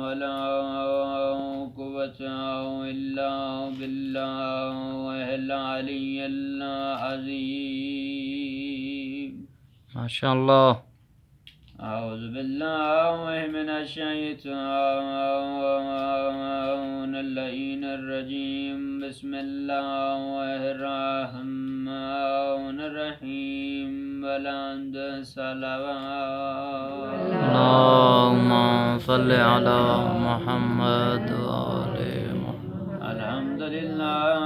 ولا قوة إلا بالله العلي العظيم. ما شاء الله. أعوذ بالله من الشيطان اللعين الرجيم. بسم الله الرحمن الرحيم. بلند صلوات. اللهم صل على محمد وآل محمد. الحمد لله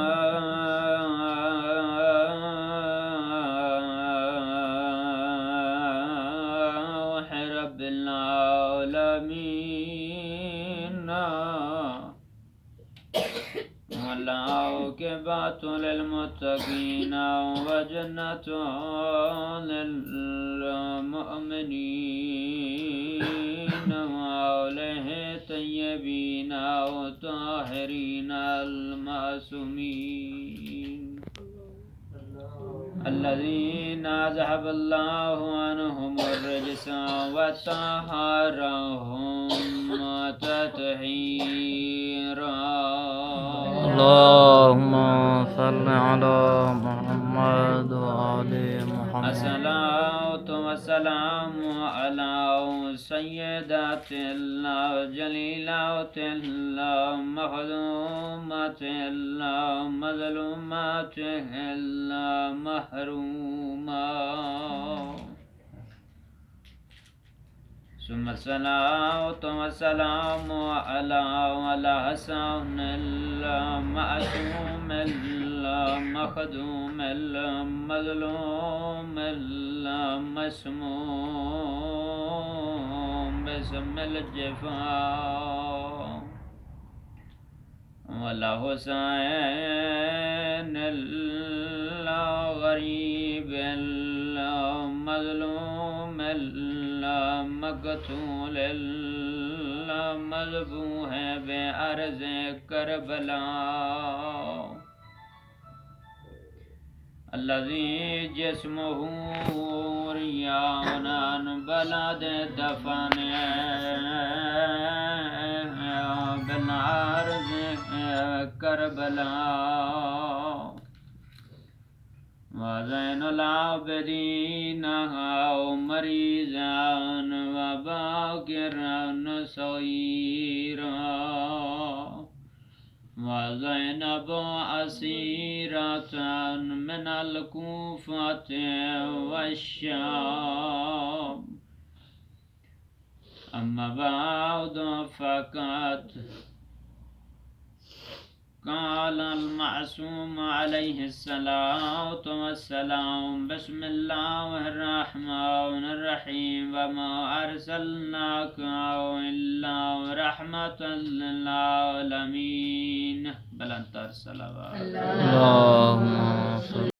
رب العالمين. والعاقبة للمتقين وجنة للمؤمنين وآله الطيبين والطاهرين المعصومين الذين ذهب الله عنهم الرجس وطهرهم تطهيرا. اللهم صل على محمد وآل محمد. الصلاة والسلام على سيدات الله جليلات الله مخدومات الله مظلومات الله محروما. ثم الصلاة والسلام على حسن المعصوم المخدوم المظلوم المسموم باسم الجفا ولا حسين الغريب المظلوم المقتول المذبوح بأرض كربلاء الذي جسمه ريان عن بلد دفن بالأرض كربلاء وزين العابدين مريزا وباكرا صغيرا وزينب أسيرة من الكوفة والشام. أما بعد فقد قال المعصوم عليه الصلاة والسلام. بسم الله الرحمن الرحيم. وما أرسلناك إلا رحمة للعالمين. بلند صلوات. اللهم صل